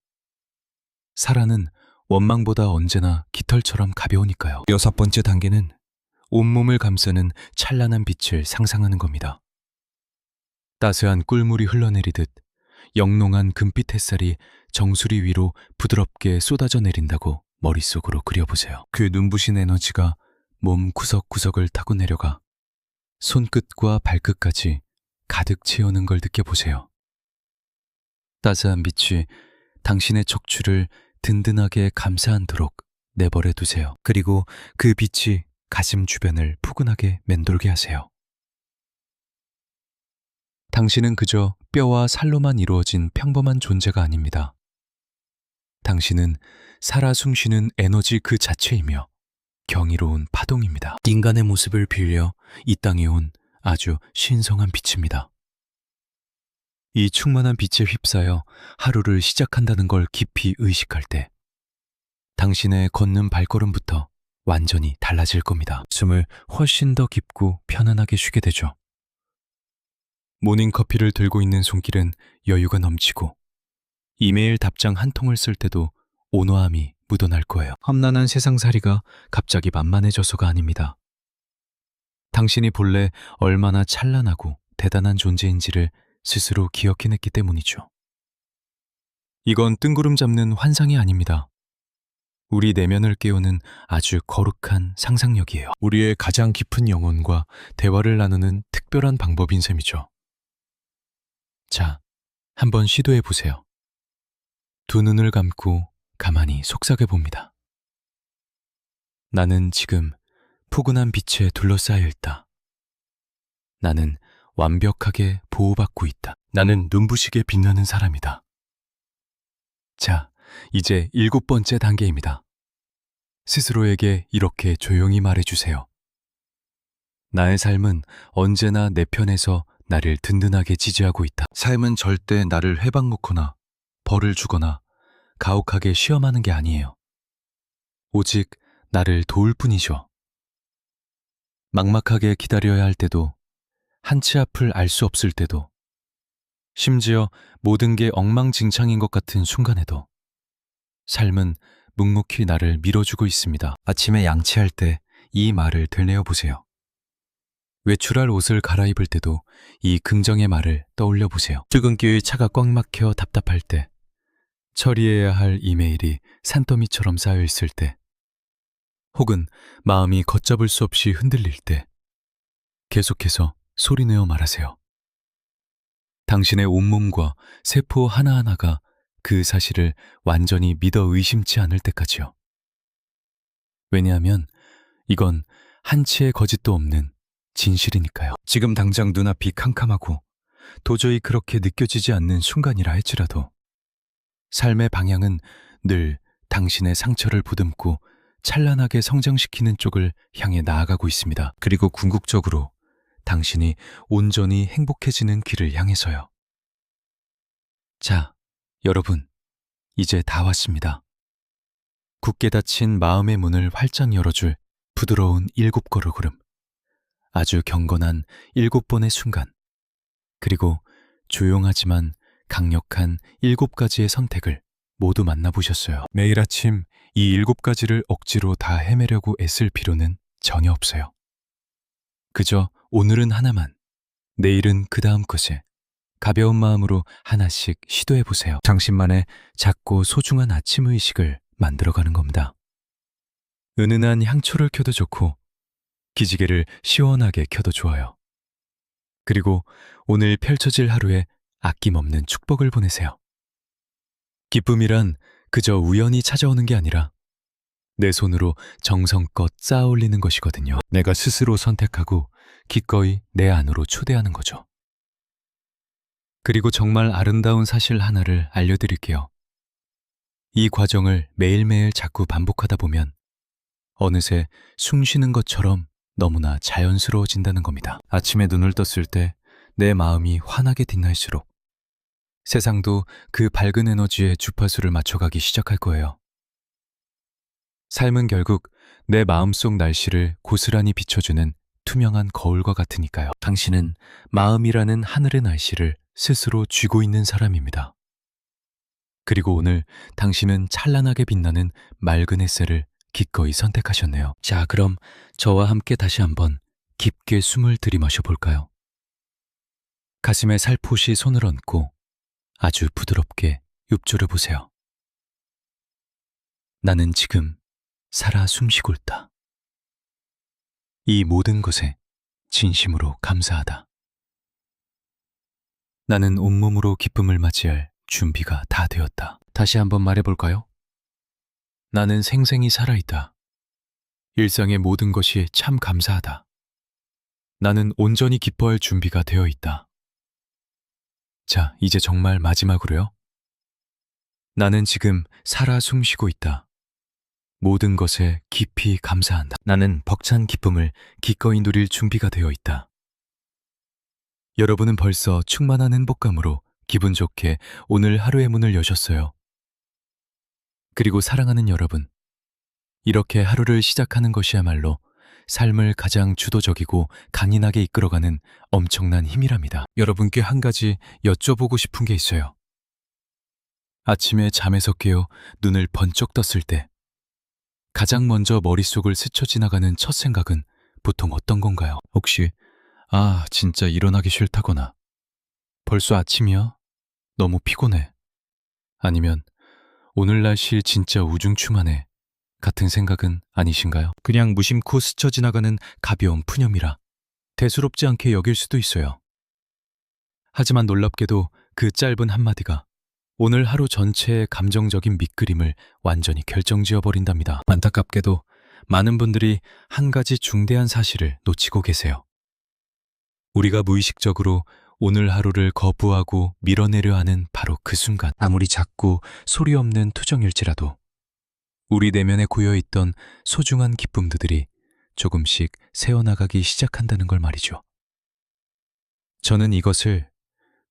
사라는 원망보다 언제나 깃털처럼 가벼우니까요. 6번째 단계는 온몸을 감싸는 찬란한 빛을 상상하는 겁니다. 따스한 꿀물이 흘러내리듯 영롱한 금빛 햇살이 정수리 위로 부드럽게 쏟아져 내린다고 머릿속으로 그려보세요. 그 눈부신 에너지가 몸 구석구석을 타고 내려가 손끝과 발끝까지 가득 채우는 걸 느껴보세요. 따스한 빛이 당신의 척추를 든든하게 감싸안도록 내버려 두세요. 그리고 그 빛이 가슴 주변을 푸근하게 맴돌게 하세요. 당신은 그저 뼈와 살로만 이루어진 평범한 존재가 아닙니다. 당신은 살아 숨쉬는 에너지 그 자체이며 경이로운 파동입니다. 인간의 모습을 빌려 이 땅에 온 아주 신성한 빛입니다. 이 충만한 빛에 휩싸여 하루를 시작한다는 걸 깊이 의식할 때 당신의 걷는 발걸음부터 완전히 달라질 겁니다. 숨을 훨씬 더 깊고 편안하게 쉬게 되죠. 모닝커피를 들고 있는 손길은 여유가 넘치고 이메일 답장 한 통을 쓸 때도 온화함이 묻어날 거예요. 험난한 세상살이가 갑자기 만만해져서가 아닙니다. 당신이 본래 얼마나 찬란하고 대단한 존재인지를 스스로 기억해냈기 때문이죠. 이건 뜬구름 잡는 환상이 아닙니다. 우리 내면을 깨우는 아주 거룩한 상상력이에요. 우리의 가장 깊은 영혼과 대화를 나누는 특별한 방법인 셈이죠. 자, 한번 시도해 보세요. 두 눈을 감고 가만히 속삭여 봅니다. 나는 지금 푸근한 빛에 둘러싸여 있다. 나는 완벽하게 보호받고 있다. 나는 눈부시게 빛나는 사람이다. 자, 이제 7번째 단계입니다. 스스로에게 이렇게 조용히 말해주세요. 나의 삶은 언제나 내 편에서 나를 든든하게 지지하고 있다. 삶은 절대 나를 회방 놓거나 벌을 주거나 가혹하게 시험하는 게 아니에요. 오직 나를 도울 뿐이죠. 막막하게 기다려야 할 때도, 한치 앞을 알 수 없을 때도, 심지어 모든 게 엉망진창인 것 같은 순간에도 삶은 묵묵히 나를 밀어주고 있습니다. 아침에 양치할 때 이 말을 되뇌어 보세요. 외출할 옷을 갈아입을 때도 이 긍정의 말을 떠올려 보세요. 출근길 차가 꽉 막혀 답답할 때, 처리해야 할 이메일이 산더미처럼 쌓여 있을 때, 혹은 마음이 걷잡을 수 없이 흔들릴 때, 계속해서 소리내어 말하세요. 당신의 온몸과 세포 하나하나가 그 사실을 완전히 믿어 의심치 않을 때까지요. 왜냐하면 이건 한치의 거짓도 없는 진실이니까요. 지금 당장 눈앞이 캄캄하고 도저히 그렇게 느껴지지 않는 순간이라 할지라도 삶의 방향은 늘 당신의 상처를 보듬고 찬란하게 성장시키는 쪽을 향해 나아가고 있습니다. 그리고 궁극적으로 당신이 온전히 행복해지는 길을 향해서요. 자, 여러분, 이제 다 왔습니다. 굳게 닫힌 마음의 문을 활짝 열어줄 부드러운 7걸음, 아주 경건한 7번의 순간, 그리고 조용하지만 강력한 7가지의 선택을 모두 만나보셨어요. 매일 아침 이 7가지를 억지로 다 헤매려고 애쓸 필요는 전혀 없어요. 그저 오늘은 하나만, 내일은 그 다음 것에 가벼운 마음으로 하나씩 시도해보세요. 당신만의 작고 소중한 아침 의식을 만들어가는 겁니다. 은은한 향초를 켜도 좋고 기지개를 시원하게 켜도 좋아요. 그리고 오늘 펼쳐질 하루에 아낌없는 축복을 보내세요. 기쁨이란 그저 우연히 찾아오는 게 아니라 내 손으로 정성껏 쌓아 올리는 것이거든요. 내가 스스로 선택하고 기꺼이 내 안으로 초대하는 거죠. 그리고 정말 아름다운 사실 하나를 알려드릴게요. 이 과정을 매일매일 자꾸 반복하다 보면 어느새 숨 쉬는 것처럼 너무나 자연스러워진다는 겁니다. 아침에 눈을 떴을 때 내 마음이 환하게 빛날수록 세상도 그 밝은 에너지에 주파수를 맞춰가기 시작할 거예요. 삶은 결국 내 마음속 날씨를 고스란히 비춰주는 투명한 거울과 같으니까요. 당신은 마음이라는 하늘의 날씨를 스스로 쥐고 있는 사람입니다. 그리고 오늘 당신은 찬란하게 빛나는 맑은 햇살을 기꺼이 선택하셨네요. 자, 그럼 저와 함께 다시 한번 깊게 숨을 들이마셔 볼까요? 가슴에 살포시 손을 얹고 아주 부드럽게 읊조려 보세요. 나는 지금 살아 숨쉬고 있다. 이 모든 것에 진심으로 감사하다. 나는 온몸으로 기쁨을 맞이할 준비가 다 되었다. 다시 한번 말해볼까요? 나는 생생히 살아있다. 일상의 모든 것이 참 감사하다. 나는 온전히 기뻐할 준비가 되어 있다. 자, 이제 정말 마지막으로요. 나는 지금 살아 숨쉬고 있다. 모든 것에 깊이 감사한다. 나는 벅찬 기쁨을 기꺼이 누릴 준비가 되어 있다. 여러분은 벌써 충만한 행복감으로 기분 좋게 오늘 하루의 문을 여셨어요. 그리고 사랑하는 여러분, 이렇게 하루를 시작하는 것이야말로 삶을 가장 주도적이고 강인하게 이끌어가는 엄청난 힘이랍니다. 여러분께 한 가지 여쭤보고 싶은 게 있어요. 아침에 잠에서 깨어 눈을 번쩍 떴을 때 가장 먼저 머릿속을 스쳐 지나가는 첫 생각은 보통 어떤 건가요? 혹시 진짜 일어나기 싫다거나 벌써 아침이야? 너무 피곤해. 아니면 오늘 날씨 진짜 우중충하네 같은 생각은 아니신가요? 그냥 무심코 스쳐 지나가는 가벼운 푸념이라 대수롭지 않게 여길 수도 있어요. 하지만 놀랍게도 그 짧은 한마디가 오늘 하루 전체의 감정적인 밑그림을 완전히 결정지어 버린답니다. 안타깝게도 많은 분들이 한 가지 중대한 사실을 놓치고 계세요. 우리가 무의식적으로 오늘 하루를 거부하고 밀어내려 하는 바로 그 순간, 아무리 작고 소리 없는 투정일지라도 우리 내면에 고여있던 소중한 기쁨들이 조금씩 새어나가기 시작한다는 걸 말이죠. 저는 이것을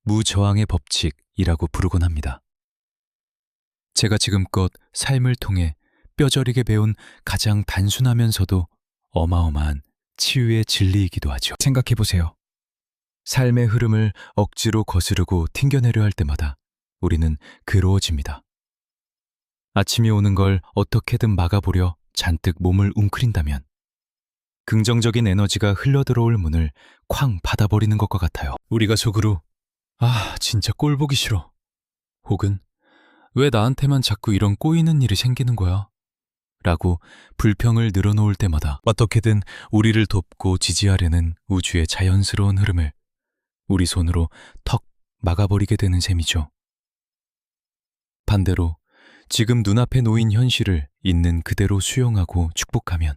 무저항의 법칙이라고 부르곤 합니다. 제가 지금껏 삶을 통해 뼈저리게 배운 가장 단순하면서도 어마어마한 치유의 진리이기도 하죠. 생각해보세요. 삶의 흐름을 억지로 거스르고 튕겨내려 할 때마다 우리는 괴로워집니다. 아침이 오는 걸 어떻게든 막아보려 잔뜩 몸을 웅크린다면 긍정적인 에너지가 흘러들어올 문을 쾅 닫아버리는 것과 같아요. 우리가 속으로 진짜 꼴 보기 싫어. 혹은 왜 나한테만 자꾸 이런 꼬이는 일이 생기는 거야? 라고 불평을 늘어놓을 때마다 어떻게든 우리를 돕고 지지하려는 우주의 자연스러운 흐름을 우리 손으로 턱 막아버리게 되는 셈이죠. 반대로 지금 눈앞에 놓인 현실을 있는 그대로 수용하고 축복하면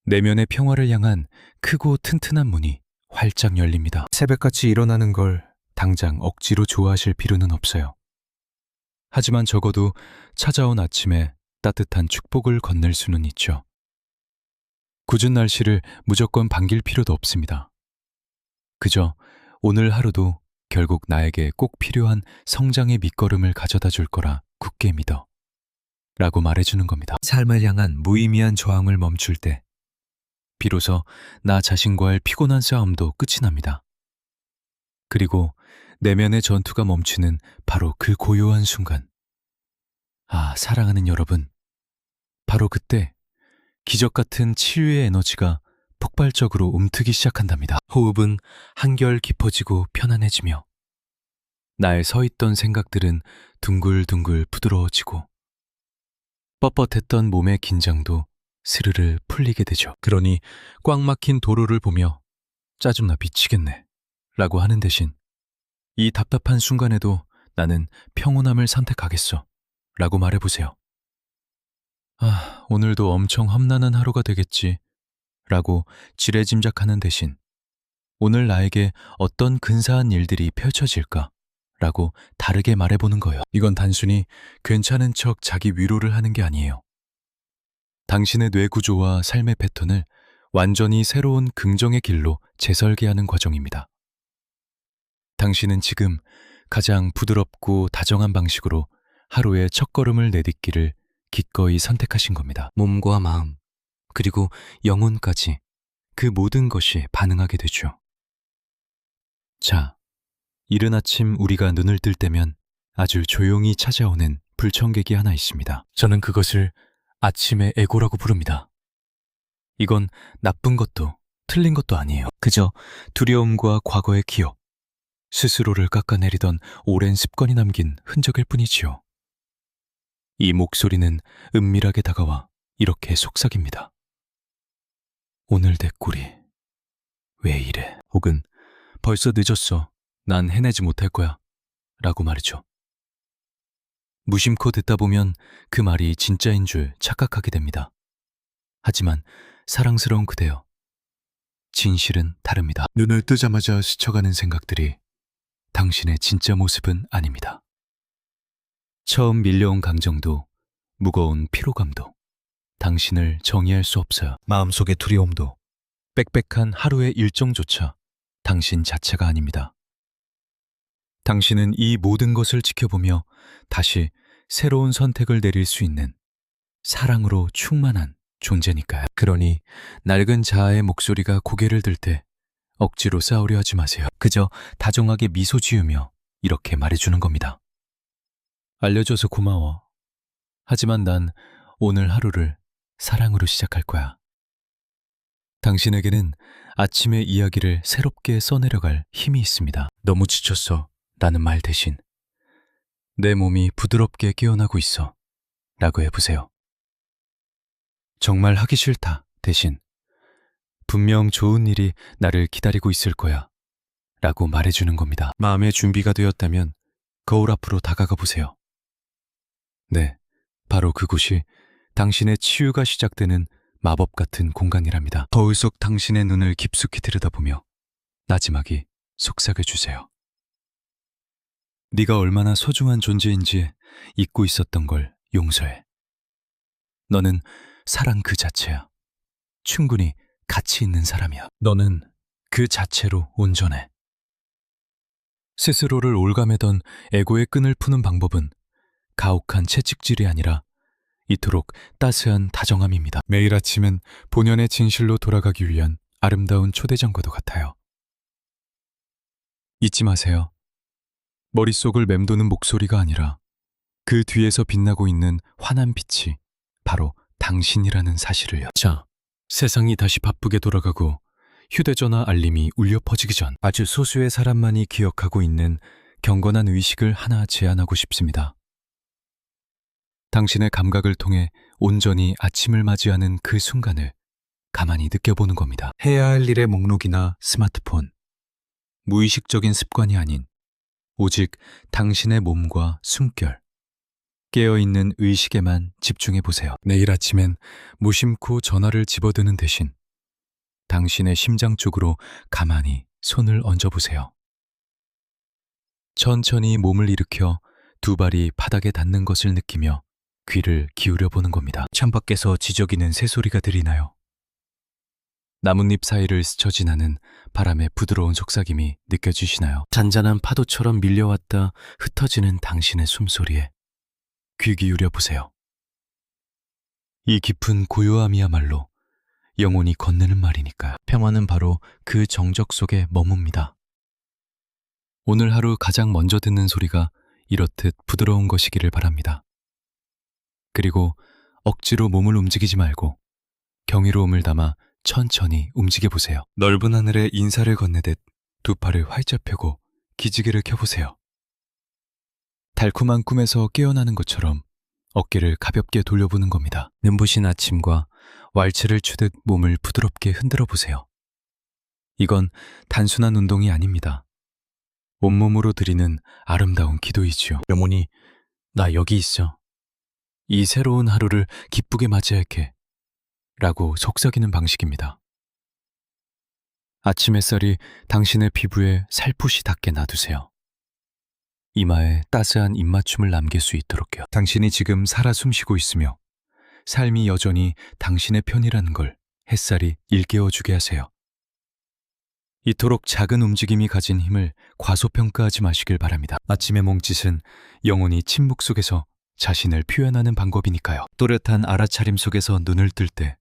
내면의 평화를 향한 크고 튼튼한 문이 활짝 열립니다. 새벽같이 일어나는 걸 당장 억지로 좋아하실 필요는 없어요. 하지만 적어도 찾아온 아침에 따뜻한 축복을 건넬 수는 있죠. 궂은 날씨를 무조건 반길 필요도 없습니다. 그저 오늘 하루도 결국 나에게 꼭 필요한 성장의 밑거름을 가져다 줄 거라 굳게 믿어. 라고 말해주는 겁니다. 삶을 향한 무의미한 저항을 멈출 때 비로소 나 자신과의 피곤한 싸움도 끝이 납니다. 그리고 내면의 전투가 멈추는 바로 그 고요한 순간. 사랑하는 여러분. 바로 그때 기적 같은 치유의 에너지가 폭발적으로 움트기 시작한답니다. 호흡은 한결 깊어지고 편안해지며 나의 서있던 생각들은 둥글둥글 부드러워지고 뻣뻣했던 몸의 긴장도 스르르 풀리게 되죠. 그러니 꽉 막힌 도로를 보며 짜증나 미치겠네 라고 하는 대신 이 답답한 순간에도 나는 평온함을 선택하겠어 라고 말해보세요. 오늘도 엄청 험난한 하루가 되겠지 라고 지레짐작하는 대신 오늘 나에게 어떤 근사한 일들이 펼쳐질까 라고 다르게 말해보는 거예요. 이건 단순히 괜찮은 척 자기 위로를 하는 게 아니에요. 당신의 뇌 구조와 삶의 패턴을 완전히 새로운 긍정의 길로 재설계하는 과정입니다. 당신은 지금 가장 부드럽고 다정한 방식으로 하루의 첫걸음을 내딛기를 기꺼이 선택하신 겁니다. 몸과 마음, 그리고 영혼까지 그 모든 것이 반응하게 되죠. 자, 이른 아침 우리가 눈을 뜰 때면 아주 조용히 찾아오는 불청객이 하나 있습니다. 저는 그것을 아침의 에고라고 부릅니다. 이건 나쁜 것도 틀린 것도 아니에요. 그저 두려움과 과거의 기억, 스스로를 깎아내리던 오랜 습관이 남긴 흔적일 뿐이지요. 이 목소리는 은밀하게 다가와 이렇게 속삭입니다. 오늘 내 꼴이 왜 이래? 혹은 벌써 늦었어. 난 해내지 못할 거야. 라고 말이죠. 무심코 듣다 보면 그 말이 진짜인 줄 착각하게 됩니다. 하지만 사랑스러운 그대여, 진실은 다릅니다. 눈을 뜨자마자 스쳐가는 생각들이 당신의 진짜 모습은 아닙니다. 처음 밀려온 감정도 무거운 피로감도 당신을 정의할 수 없어요. 마음속의 두려움도 빽빽한 하루의 일정조차 당신 자체가 아닙니다. 당신은 이 모든 것을 지켜보며 다시 새로운 선택을 내릴 수 있는 사랑으로 충만한 존재니까요. 그러니 낡은 자아의 목소리가 고개를 들 때 억지로 싸우려 하지 마세요. 그저 다정하게 미소 지으며 이렇게 말해주는 겁니다. 알려줘서 고마워. 하지만 난 오늘 하루를 사랑으로 시작할 거야. 당신에게는 아침의 이야기를 새롭게 써내려갈 힘이 있습니다. 너무 지쳤어. 라는 말 대신 내 몸이 부드럽게 깨어나고 있어. 라고 해보세요. 정말 하기 싫다 대신 분명 좋은 일이 나를 기다리고 있을 거야. 라고 말해주는 겁니다. 마음의 준비가 되었다면 거울 앞으로 다가가 보세요. 네, 바로 그곳이 당신의 치유가 시작되는 마법 같은 공간이랍니다. 거울 속 당신의 눈을 깊숙이 들여다보며 나지막이 속삭여주세요. 네가 얼마나 소중한 존재인지 잊고 있었던 걸 용서해. 너는 사랑 그 자체야. 충분히 가치 있는 사람이야. 너는 그 자체로 온전해. 스스로를 올가매던 에고의 끈을 푸는 방법은 가혹한 채찍질이 아니라 이토록 따스한 다정함입니다. 매일 아침은 본연의 진실로 돌아가기 위한 아름다운 초대장과도 같아요. 잊지 마세요. 머릿속을 맴도는 목소리가 아니라 그 뒤에서 빛나고 있는 환한 빛이 바로 당신이라는 사실을요. 자, 세상이 다시 바쁘게 돌아가고 휴대전화 알림이 울려 퍼지기 전 아주 소수의 사람만이 기억하고 있는 경건한 의식을 하나 제안하고 싶습니다. 당신의 감각을 통해 온전히 아침을 맞이하는 그 순간을 가만히 느껴보는 겁니다. 해야 할 일의 목록이나 스마트폰, 무의식적인 습관이 아닌 오직 당신의 몸과 숨결, 깨어있는 의식에만 집중해 보세요. 내일 아침엔 무심코 전화를 집어드는 대신 당신의 심장 쪽으로 가만히 손을 얹어보세요. 천천히 몸을 일으켜 두 발이 바닥에 닿는 것을 느끼며 귀를 기울여 보는 겁니다. 창밖에서 지저귀는 새소리가 들리나요? 나뭇잎 사이를 스쳐 지나는 바람의 부드러운 속삭임이 느껴지시나요? 잔잔한 파도처럼 밀려왔다 흩어지는 당신의 숨소리에 귀 기울여 보세요. 이 깊은 고요함이야말로 영혼이 건네는 말이니까요. 평화는 바로 그 정적 속에 머뭅니다. 오늘 하루 가장 먼저 듣는 소리가 이렇듯 부드러운 것이기를 바랍니다. 그리고 억지로 몸을 움직이지 말고 경이로움을 담아 천천히 움직여 보세요. 넓은 하늘에 인사를 건네듯 두 팔을 활짝 펴고 기지개를 켜보세요. 달콤한 꿈에서 깨어나는 것처럼 어깨를 가볍게 돌려보는 겁니다. 눈부신 아침과 왈츠를 추듯 몸을 부드럽게 흔들어 보세요. 이건 단순한 운동이 아닙니다. 온몸으로 드리는 아름다운 기도이지요. 영혼이 나 여기 있어. 이 새로운 하루를 기쁘게 맞이할게. 라고 속삭이는 방식입니다. 아침 햇살이 당신의 피부에 살포시 닿게 놔두세요. 이마에 따스한 입맞춤을 남길 수 있도록요. 당신이 지금 살아 숨쉬고 있으며 삶이 여전히 당신의 편이라는 걸 햇살이 일깨워주게 하세요. 이토록 작은 움직임이 가진 힘을 과소평가하지 마시길 바랍니다. 아침의 몸짓은 영혼이 침묵 속에서 자신을 표현하는 방법이니까요. 또렷한 알아차림 속에서 눈을 뜰 때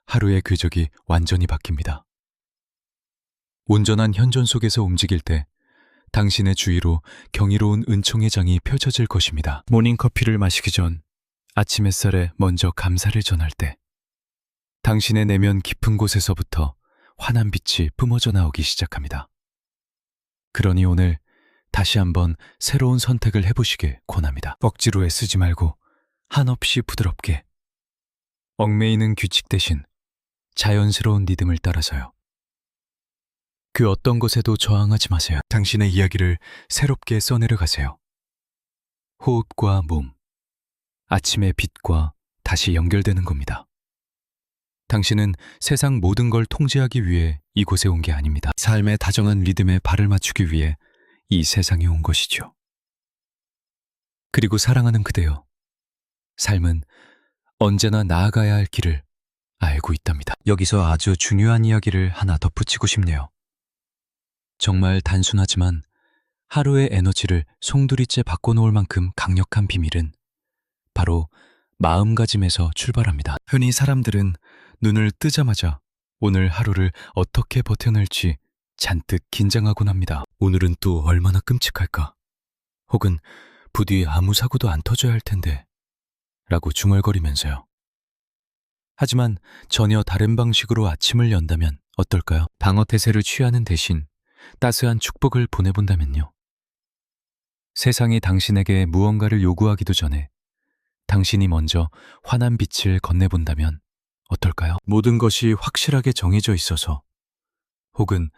하루의 궤적이 완전히 바뀝니다. 온전한 현존 속에서 움직일 때 당신의 주위로 경이로운 은총의 장이 펼쳐질 것입니다. 모닝커피를 마시기 전 아침 햇살에 먼저 감사를 전할 때 당신의 내면 깊은 곳에서부터 환한 빛이 뿜어져 나오기 시작합니다. 그러니 오늘 다시 한번 새로운 선택을 해보시길 권합니다. 억지로 애쓰지 말고 한없이 부드럽게 얽매이는 규칙 대신 자연스러운 리듬을 따라서요. 그 어떤 것에도 저항하지 마세요. 당신의 이야기를 새롭게 써내려 가세요. 호흡과 몸, 아침의 빛과 다시 연결되는 겁니다. 당신은 세상 모든 걸 통제하기 위해 이곳에 온 게 아닙니다. 삶의 다정한 리듬에 발을 맞추기 위해 이 세상에 온 것이죠. 그리고 사랑하는 그대여, 삶은 언제나 나아가야 할 길을 알고 있답니다. 여기서 아주 중요한 이야기를 하나 덧붙이고 싶네요. 정말 단순하지만 하루의 에너지를 송두리째 바꿔놓을 만큼 강력한 비밀은 바로 마음가짐에서 출발합니다. 흔히 사람들은 눈을 뜨자마자 오늘 하루를 어떻게 버텨낼지 잔뜩 긴장하곤 합니다. 오늘은 또 얼마나 끔찍할까? 혹은 부디 아무 사고도 안 터져야 할 텐데 라고 중얼거리면서요. 하지만 전혀 다른 방식으로 아침을 연다면 어떨까요? 방어태세를 취하는 대신 따스한 축복을 보내본다면요. 세상이 당신에게 무언가를 요구하기도 전에 당신이 먼저 환한 빛을 건네본다면 어떨까요? 모든 것이 확실하게 정해져 있어서 혹은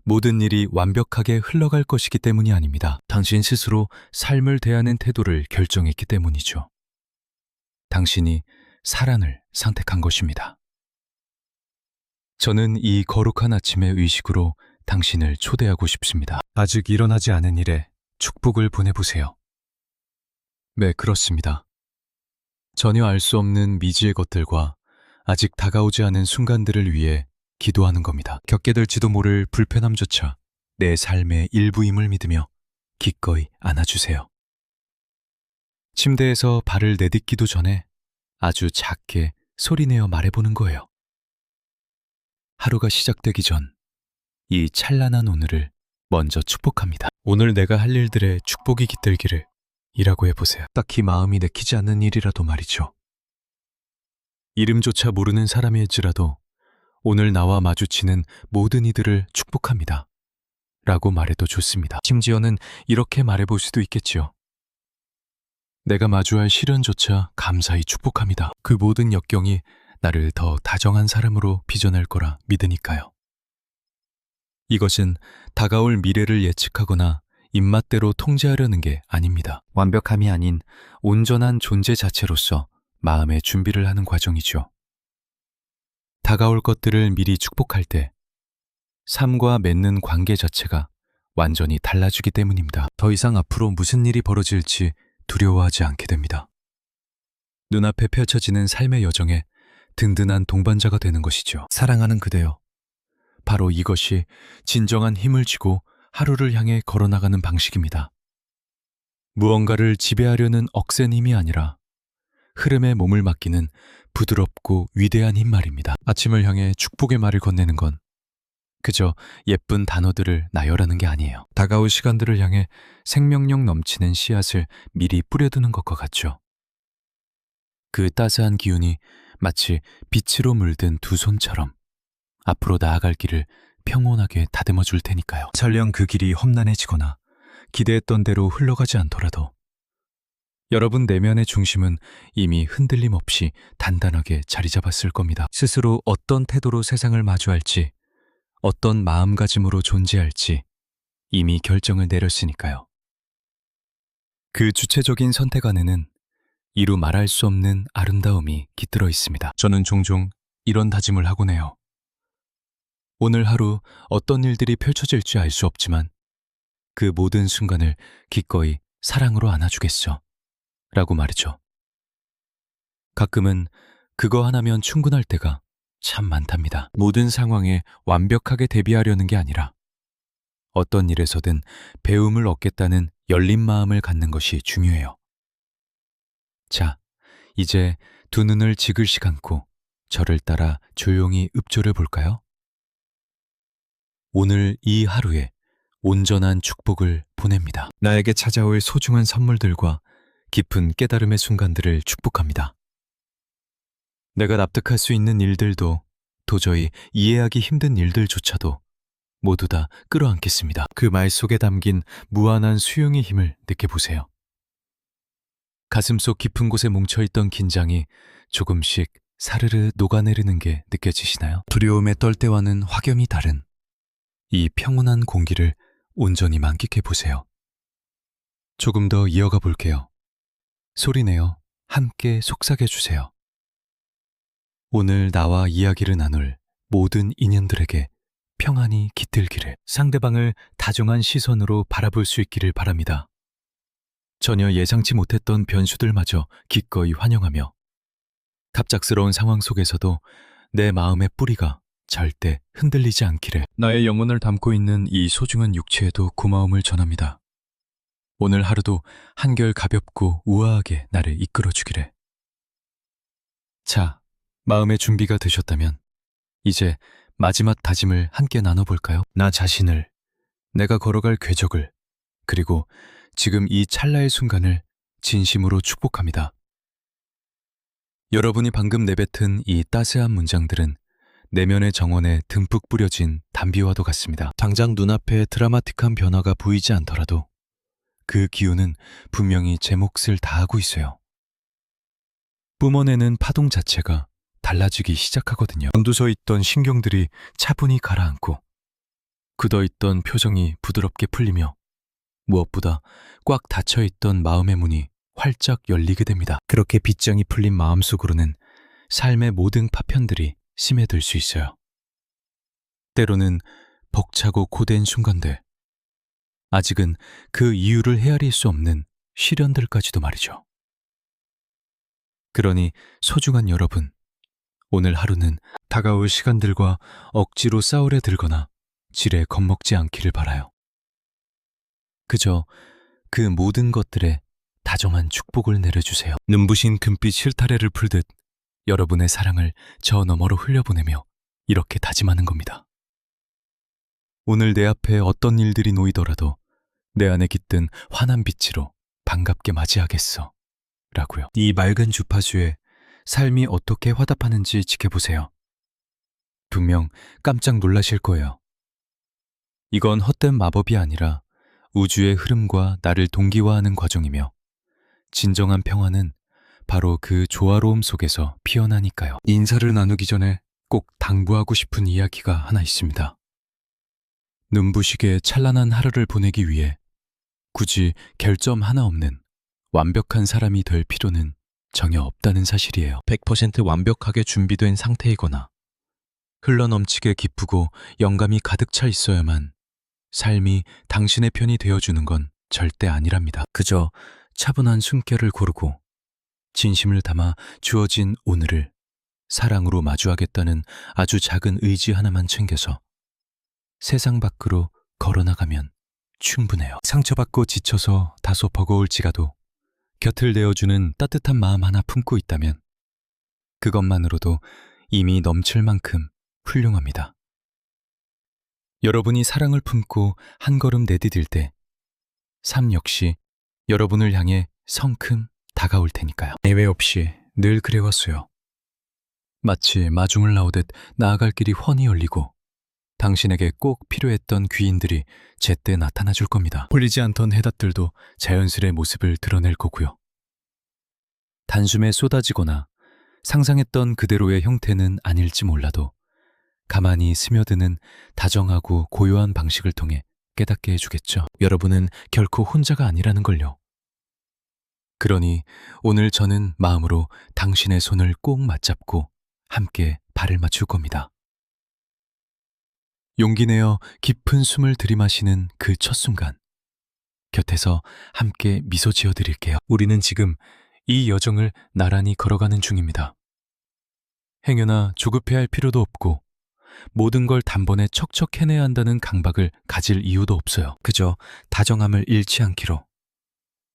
모든 일이 완벽하게 흘러갈 것이기 때문이 아닙니다. 당신 스스로 삶을 대하는 태도를 결정했기 때문이죠. 당신이 사랑을 선택한 것입니다. 저는 이 거룩한 아침의 의식으로 당신을 초대하고 싶습니다. 아직 일어나지 않은 일에 축복을 보내보세요. 네, 그렇습니다. 전혀 알 수 없는 미지의 것들과 아직 다가오지 않은 순간들을 위해 기도하는 겁니다. 겪게 될지도 모를 불편함조차 내 삶의 일부임을 믿으며 기꺼이 안아주세요. 침대에서 발을 내딛기도 전에 아주 작게 소리내어 말해보는 거예요. 하루가 시작되기 전 이 찬란한 오늘을 먼저 축복합니다. 오늘 내가 할 일들의 축복이 깃들기를 이라고 해보세요. 딱히 마음이 내키지 않는 일이라도 말이죠. 이름조차 모르는 사람일지라도 오늘 나와 마주치는 모든 이들을 축복합니다. 라고 말해도 좋습니다. 심지어는 이렇게 말해볼 수도 있겠지요. 내가 마주할 시련조차 감사히 축복합니다. 그 모든 역경이 나를 더 다정한 사람으로 빚어낼 거라 믿으니까요. 이것은 다가올 미래를 예측하거나 입맛대로 통제하려는 게 아닙니다. 완벽함이 아닌 온전한 존재 자체로서 마음의 준비를 하는 과정이죠. 다가올 것들을 미리 축복할 때 삶과 맺는 관계 자체가 완전히 달라지기 때문입니다. 더 이상 앞으로 무슨 일이 벌어질지 두려워하지 않게 됩니다. 눈앞에 펼쳐지는 삶의 여정에 든든한 동반자가 되는 것이죠. 사랑하는 그대여. 바로 이것이 진정한 힘을 쥐고 하루를 향해 걸어나가는 방식입니다. 무언가를 지배하려는 억센 힘이 아니라 흐름에 몸을 맡기는 부드럽고 위대한 힘 말입니다. 아침을 향해 축복의 말을 건네는 건 그저 예쁜 단어들을 나열하는 게 아니에요. 다가올 시간들을 향해 생명력 넘치는 씨앗을 미리 뿌려두는 것과 같죠. 그 따스한 기운이 마치 빛으로 물든 두 손처럼 앞으로 나아갈 길을 평온하게 다듬어 줄 테니까요. 설령 그 길이 험난해지거나 기대했던 대로 흘러가지 않더라도 여러분 내면의 중심은 이미 흔들림 없이 단단하게 자리 잡았을 겁니다. 스스로 어떤 태도로 세상을 마주할지, 어떤 마음가짐으로 존재할지 이미 결정을 내렸으니까요. 그 주체적인 선택 안에는 이루 말할 수 없는 아름다움이 깃들어 있습니다. 저는 종종 이런 다짐을 하곤 해요. 오늘 하루 어떤 일들이 펼쳐질지 알 수 없지만 그 모든 순간을 기꺼이 사랑으로 안아주겠어. 라고 말이죠. 가끔은 그거 하나면 충분할 때가 참 많답니다. 모든 상황에 완벽하게 대비하려는 게 아니라 어떤 일에서든 배움을 얻겠다는 열린 마음을 갖는 것이 중요해요. 자, 이제 두 눈을 지글시 감고 저를 따라 조용히 읍조를 볼까요? 오늘 이 하루에 온전한 축복을 보냅니다. 나에게 찾아올 소중한 선물들과 깊은 깨달음의 순간들을 축복합니다. 내가 납득할 수 있는 일들도 도저히 이해하기 힘든 일들조차도 모두 다 끌어안겠습니다. 그 말 속에 담긴 무한한 수용의 힘을 느껴보세요. 가슴속 깊은 곳에 뭉쳐있던 긴장이 조금씩 사르르 녹아내리는 게 느껴지시나요? 두려움에 떨 때와는 확연히 다른 이 평온한 공기를 온전히 만끽해 보세요. 조금 더 이어가 볼게요. 소리내어 함께 속삭여 주세요. 오늘 나와 이야기를 나눌 모든 인연들에게 평안이 깃들기를, 상대방을 다정한 시선으로 바라볼 수 있기를 바랍니다. 전혀 예상치 못했던 변수들마저 기꺼이 환영하며 갑작스러운 상황 속에서도 내 마음의 뿌리가 절대 흔들리지 않기를, 나의 영혼을 담고 있는 이 소중한 육체에도 고마움을 전합니다. 오늘 하루도 한결 가볍고 우아하게 나를 이끌어주기를. 자, 마음의 준비가 되셨다면 이제 마지막 다짐을 함께 나눠볼까요? 나 자신을, 내가 걸어갈 궤적을, 그리고 지금 이 찰나의 순간을 진심으로 축복합니다. 여러분이 방금 내뱉은 이 따스한 문장들은 내면의 정원에 듬뿍 뿌려진 단비와도 같습니다. 당장 눈앞에 드라마틱한 변화가 보이지 않더라도 그 기운은 분명히 제 몫을 다하고 있어요. 뿜어내는 파동 자체가 달라지기 시작하거든요. 곤두서 있던 신경들이 차분히 가라앉고 굳어있던 표정이 부드럽게 풀리며 무엇보다 꽉 닫혀있던 마음의 문이 활짝 열리게 됩니다. 그렇게 빗장이 풀린 마음속으로는 삶의 모든 파편들이 스며들 수 있어요. 때로는 벅차고 고된 순간들, 아직은 그 이유를 헤아릴 수 없는 시련들까지도 말이죠. 그러니 소중한 여러분, 오늘 하루는 다가올 시간들과 억지로 싸우려 들거나 지레 겁먹지 않기를 바라요. 그저 그 모든 것들에 다정한 축복을 내려주세요. 눈부신 금빛 실타래를 풀듯 여러분의 사랑을 저 너머로 흘려보내며 이렇게 다짐하는 겁니다. 오늘 내 앞에 어떤 일들이 놓이더라도 내 안에 깃든 환한 빛으로 반갑게 맞이하겠어. 라고요. 이 맑은 주파수에 삶이 어떻게 화답하는지 지켜보세요. 분명 깜짝 놀라실 거예요. 이건 헛된 마법이 아니라 우주의 흐름과 나를 동기화하는 과정이며 진정한 평화는 바로 그 조화로움 속에서 피어나니까요. 인사를 나누기 전에 꼭 당부하고 싶은 이야기가 하나 있습니다. 눈부시게 찬란한 하루를 보내기 위해 굳이 결점 하나 없는 완벽한 사람이 될 필요는 전혀 없다는 사실이에요. 100% 완벽하게 준비된 상태이거나 흘러넘치게 기쁘고 영감이 가득 차 있어야만 삶이 당신의 편이 되어주는 건 절대 아니랍니다. 그저 차분한 숨결을 고르고 진심을 담아 주어진 오늘을 사랑으로 마주하겠다는 아주 작은 의지 하나만 챙겨서 세상 밖으로 걸어나가면 충분해요. 상처받고 지쳐서 다소 버거울지라도 곁을 내어주는 따뜻한 마음 하나 품고 있다면 그것만으로도 이미 넘칠 만큼 훌륭합니다. 여러분이 사랑을 품고 한 걸음 내디딜 때 삶 역시 여러분을 향해 성큼 다가올 테니까요. 예외 없이 늘 그래왔어요. 마치 마중을 나오듯 나아갈 길이 훤히 열리고 당신에게 꼭 필요했던 귀인들이 제때 나타나 줄 겁니다. 보이지 않던 해답들도 자연스레 모습을 드러낼 거고요. 단숨에 쏟아지거나 상상했던 그대로의 형태는 아닐지 몰라도 가만히 스며드는 다정하고 고요한 방식을 통해 깨닫게 해주겠죠. 여러분은 결코 혼자가 아니라는 걸요. 그러니 오늘 저는 마음으로 당신의 손을 꼭 맞잡고 함께 발을 맞출 겁니다. 용기 내어 깊은 숨을 들이마시는 그 첫 순간, 곁에서 함께 미소 지어드릴게요. 우리는 지금 이 여정을 나란히 걸어가는 중입니다. 행여나 조급해할 필요도 없고 모든 걸 단번에 척척 해내야 한다는 강박을 가질 이유도 없어요. 그저 다정함을 잃지 않기로,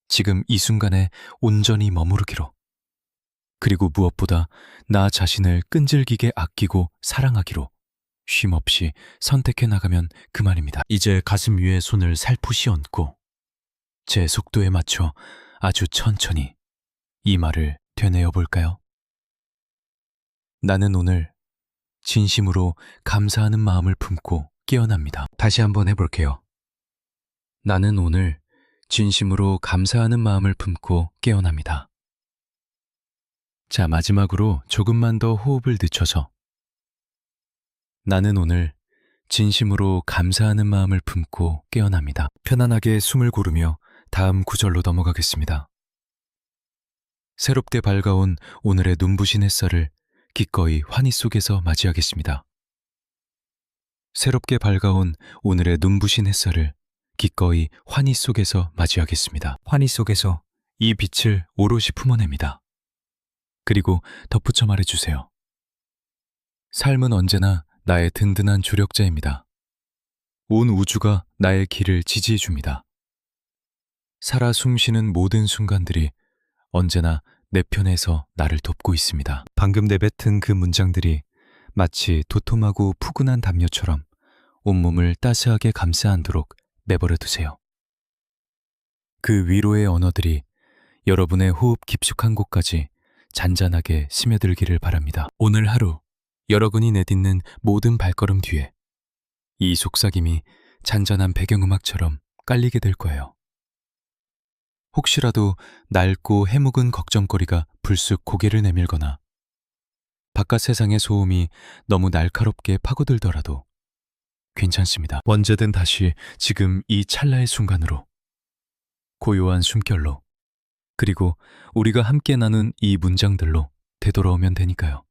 지금 이 순간에 온전히 머무르기로, 그리고 무엇보다 나 자신을 끈질기게 아끼고 사랑하기로 쉼없이 선택해 나가면 그만입니다. 이제 가슴 위에 손을 살포시 얹고 제 속도에 맞춰 아주 천천히 이 말을 되뇌어 볼까요? 나는 오늘 진심으로 감사하는 마음을 품고 깨어납니다. 다시 한번 해볼게요. 나는 오늘 진심으로 감사하는 마음을 품고 깨어납니다. 자, 마지막으로 조금만 더 호흡을 늦춰서 나는 오늘 진심으로 감사하는 마음을 품고 깨어납니다. 편안하게 숨을 고르며 다음 구절로 넘어가겠습니다. 새롭게 밝아온 오늘의 눈부신 햇살을 기꺼이 환희 속에서 맞이하겠습니다. 새롭게 밝아온 오늘의 눈부신 햇살을 기꺼이 환희 속에서 맞이하겠습니다. 환희 속에서 이 빛을 오롯이 품어냅니다. 그리고 덧붙여 말해주세요. 삶은 언제나 나의 든든한 조력자입니다. 온 우주가 나의 길을 지지해줍니다. 살아 숨쉬는 모든 순간들이 언제나 내 편에서 나를 돕고 있습니다. 방금 내뱉은 그 문장들이 마치 도톰하고 푸근한 담요처럼 온몸을 따스하게 감싸안도록 내버려 두세요. 그 위로의 언어들이 여러분의 호흡 깊숙한 곳까지 잔잔하게 스며들기를 바랍니다. 오늘 하루 여러분이 내딛는 모든 발걸음 뒤에 이 속삭임이 잔잔한 배경음악처럼 깔리게 될 거예요. 혹시라도 낡고 해묵은 걱정거리가 불쑥 고개를 내밀거나 바깥 세상의 소음이 너무 날카롭게 파고들더라도 괜찮습니다. 언제든 다시 지금 이 찰나의 순간으로, 고요한 숨결로, 그리고 우리가 함께 나눈 이 문장들로 되돌아오면 되니까요.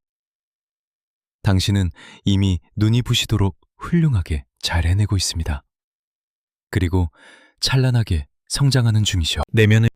당신은 이미 눈이 부시도록 훌륭하게 잘 해내고 있습니다. 그리고 찬란하게 성장하는 중이셔. 내면의